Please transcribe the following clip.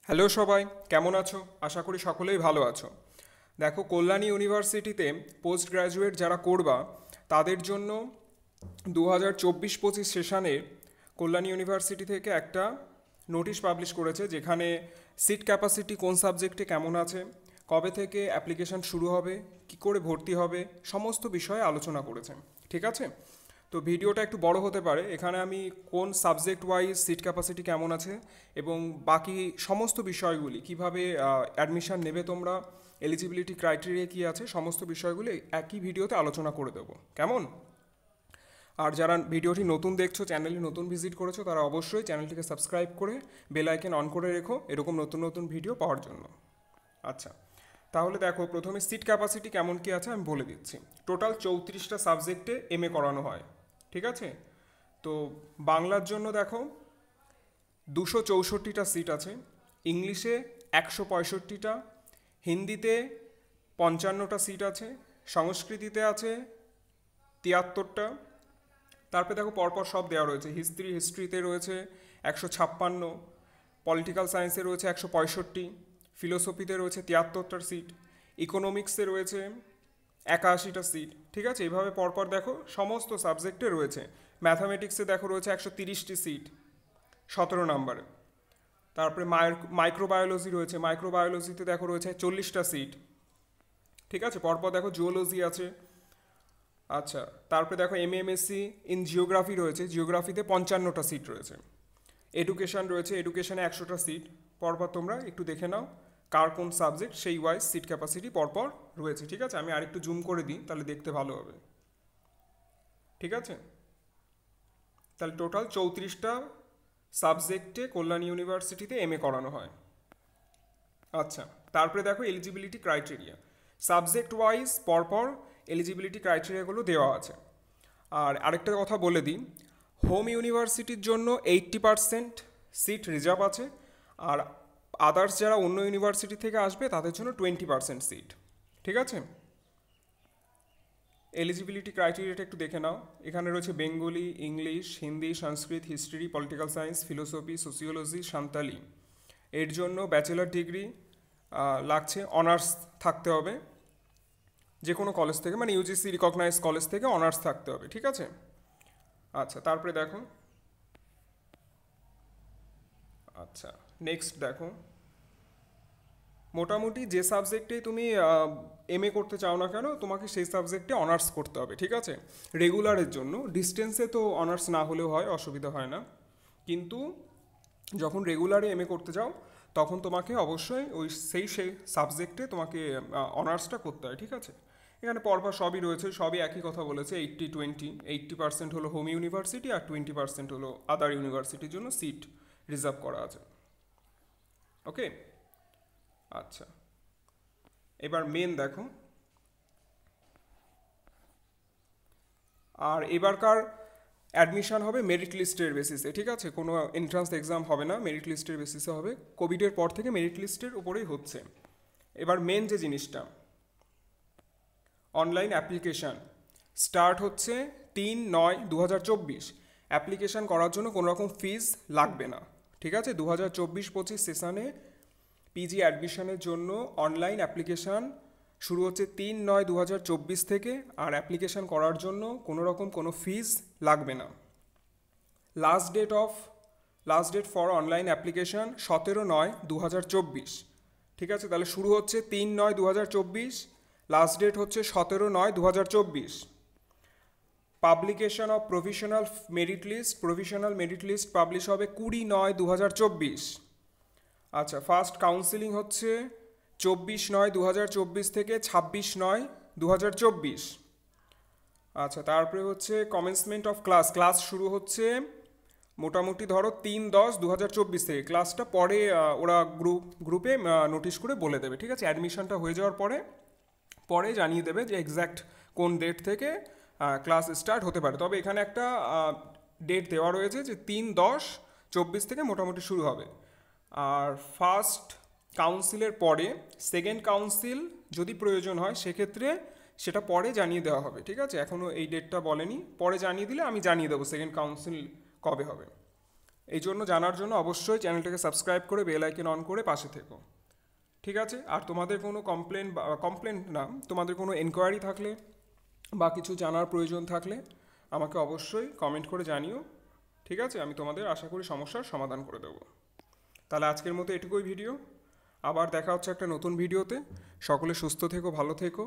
Hello সবাই, কেমন আছো? আশা করি সকলেই ভালো আছো। দেখো, কল্যাণী ইউনিভার্সিটিতে পোস্ট গ্র্যাজুয়েট যারা করবা তাদের জন্য 2024-25 সেশনে কল্যাণী ইউনিভার্সিটি থেকে একটা নোটিশ পাবলিশ করেছে, যেখানে সিট ক্যাপাসিটি কোন সাবজেক্টে কেমন আছে, কবে থেকে অ্যাপ্লিকেশন শুরু হবে, কি করে ভর্তি হবে, সমস্ত বিষয়ে আলোচনা করেছে। ঠিক আছে? তো ভিডিওটা একটু বড় হতে পারে, এখানে আমি কোন সাবজেক্ট ওয়াইজ সিট ক্যাপাসিটি কেমন আছে এবং বাকি সমস্ত বিষয়গুলি কিভাবে অ্যাডমিশন নেবে তোমরা, এলিজিবিলিটি ক্রাইটেরিয়া কী আছে, সমস্ত বিষয়গুলি একই ভিডিওতে আলোচনা করে দেবো। কেমন? আর যারা ভিডিওটি নতুন দেখছো, চ্যানেলে নতুন ভিজিট করেছো, তারা অবশ্যই চ্যানেলটিকে সাবস্ক্রাইব করে বেল আইকন অন করে রেখো এরকম নতুন নতুন ভিডিও পাওয়ার জন্য। আচ্ছা, তাহলে দেখো, প্রথমে সিট ক্যাপাসিটি কেমন কী আছে আমি বলে দিচ্ছি। টোটাল 34টা সাবজেক্টে এমএ করানো হয়। ঠিক আছে? তো বাংলার জন্য দেখো 264টা সিট আছে, ইংলিশে 165টা, হিন্দিতে 55টা সিট আছে, সংস্কৃতিতে আছে 73টা। তারপরে দেখো পরপর সব দেওয়া রয়েছে। হিস্ট্রিতে রয়েছে 156, পলিটিক্যাল সায়েন্সে রয়েছে 165, ফিলোসফিতে রয়েছে 73টা সিট, ইকোনমিক্সে রয়েছে 81টা সিট। ঠিক আছে? এইভাবে পরপর দেখো সমস্ত সাবজেক্টে রয়েছে। ম্যাথামেটিক্সে দেখো রয়েছে 130টি সিট 17 নম্বরে। তারপরে মাইক্রোবায়োলজি রয়েছে, মাইক্রোবায়োলজিতে দেখো রয়েছে 40টা সিট। ঠিক আছে? পরপর দেখো জুওলজি আছে। আচ্ছা, তারপরে দেখো এমএমএসসি ইন জিওগ্রাফি রয়েছে, জিওগ্রাফিতে 55টা সিট রয়েছে। এডুকেশন রয়েছে, এডুকেশনে 100টা সিট। পরপর তোমরা একটু দেখে নাও কার কোন সাবজেক্ট সেই ওয়াইজ সিট ক্যাপাসিটি পরপর রয়েছে। ঠিক আছে? আমি আরেকটু জুম করে দিই, তাহলে দেখতে ভালো হবে। ঠিক আছে? তাহলে টোটাল 34টা সাবজেক্টে কল্যাণী ইউনিভার্সিটিতে এমএ করানো হয়। আচ্ছা, তারপরে দেখো এলিজিবিলিটি ক্রাইটেরিয়া, সাবজেক্ট ওয়াইজ পরপর এলিজিবিলিটি ক্রাইটেরিয়াগুলো দেওয়া আছে। আর আরেকটা কথা বলে দিই, হোম ইউনিভার্সিটির জন্য 80% সিট রিজার্ভ আছে, আর আদার্স যারা অন্য ইউনিভার্সিটি থেকে আসবে তাদের জন্য 20% সিট। ঠিক আছে? এলিজিবিলিটি ক্রাইটেরিয়াটা একটু দেখে নাও। এখানে রয়েছে Bengali, English, Hindi, Sanskrit, history, political science, philosophy, sociology, Santali. এর জন্য ব্যাচেলার ডিগ্রি লাগছে, অনার্স থাকতে হবে যে কোনো কলেজ থেকে, মানে ইউজিসি রিকগনাইজ কলেজ থেকে অনার্স থাকতে হবে। ঠিক আছে? আচ্ছা, তারপরে দেখো, আচ্ছা নেক্সট দেখো, মোটামুটি যে সাবজেক্টে তুমি এমএ করতে চাও না কেন, তোমাকে সেই সাবজেক্টে অনার্স করতে হবে। ঠিক আছে? রেগুলারের জন্য, ডিস্টেন্সে তো অনার্স না হলেও হয়, অসুবিধা হয় না, কিন্তু যখন রেগুলারে এমএ করতে যাও তখন তোমাকে অবশ্যই সেই সাবজেক্টে তোমাকে অনার্সটা করতে হয়। ঠিক আছে? এখানে পরপর সবই রয়েছে, সবই একই কথা বলেছে, 80-20, 80% হলো হোম ইউনিভার্সিটি আর 20% হলো আদার ইউনিভার্সিটির জন্য সিট রিজার্ভ করা আছে। ওকে? আচ্ছা, এবার মেন দেখো, আর এবারকার অ্যাডমিশন হবে মেরিট লিস্টের বেসিসে। ঠিক আছে? কোনো এন্ট্রান্স এক্সাম হবে না, মেরিট লিস্টের বেসিসে হবে। কোভিডের পর থেকে মেরিট লিস্টের উপরেই হচ্ছে। এবার মেন যে জিনিসটা, অনলাইন অ্যাপ্লিকেশান স্টার্ট হচ্ছে 3/9/2024। অ্যাপ্লিকেশান করার জন্য কোনো রকম ফিজ লাগবে না। ঠিক আছে? 2024-25 সেশনে পিজি অ্যাডমিশনের জন্য অনলাইন অ্যাপ্লিকেশান শুরু হচ্ছে 3/9/2024 থেকে, আর অ্যাপ্লিকেশান করার জন্য কোনো রকম কোনো ফিজ লাগবে না। Last date for online application 17/9/2024। ঠিক আছে? তাহলে শুরু হচ্ছে 3/9/2024, লাস্ট ডেট হচ্ছে 17/9/2024। Publication of provisional merit list publish হবে 20/9/2024। আচ্ছা, ফার্স্ট কাউন্সিলিং হচ্ছে 24/9/2024 থেকে 26/9/2024। আচ্ছা, তারপরে হচ্ছে কমেন্সমেন্ট অফ ক্লাস শুরু হচ্ছে মোটামুটি ধরো 3/10/2024 থেকে। ক্লাসটা পরে ওরা গ্রুপে নোটিশ করে বলে দেবে। ঠিক আছে? অ্যাডমিশনটা হয়ে যাওয়ার পরে জানিয়ে দেবে যে এক্স্যাক্ট কোন ডেট থেকে ক্লাস স্টার্ট হতে পারে। তবে এখানে একটা ডেট দেওয়া রয়েছে যে 3/10/24 থেকে মোটামুটি শুরু হবে। আর ফার্স্ট কাউন্সিলের পরে সেকেন্ড কাউন্সিল যদি প্রয়োজন হয় সেক্ষেত্রে সেটা পরে জানিয়ে দেওয়া হবে। ঠিক আছে? এখনও এই ডেটটা বলেনি, পরে জানিয়ে দিলে আমি জানিয়ে দেবো সেকেন্ড কাউন্সিল কবে হবে। এই জন্য জানার জন্য অবশ্যই চ্যানেলটাকে সাবস্ক্রাইব করে বেল আইকন অন করে পাশে থেকো। ঠিক আছে? আর তোমাদের কোনো কমপ্লেন না, তোমাদের কোনো এনকোয়ারি থাকলে বা কিছু জানার প্রয়োজন থাকলে আমাকে অবশ্যই কমেন্ট করে জানিও। ঠিক আছে? আমি তোমাদের আশা করি সমস্যার সমাধান করে দেবো। তাহলে আজকের মতো এটুকুই ভিডিও। আবার দেখা হচ্ছে একটা নতুন ভিডিওতে। সকলে সুস্থ থেকো, ভালো থেকো।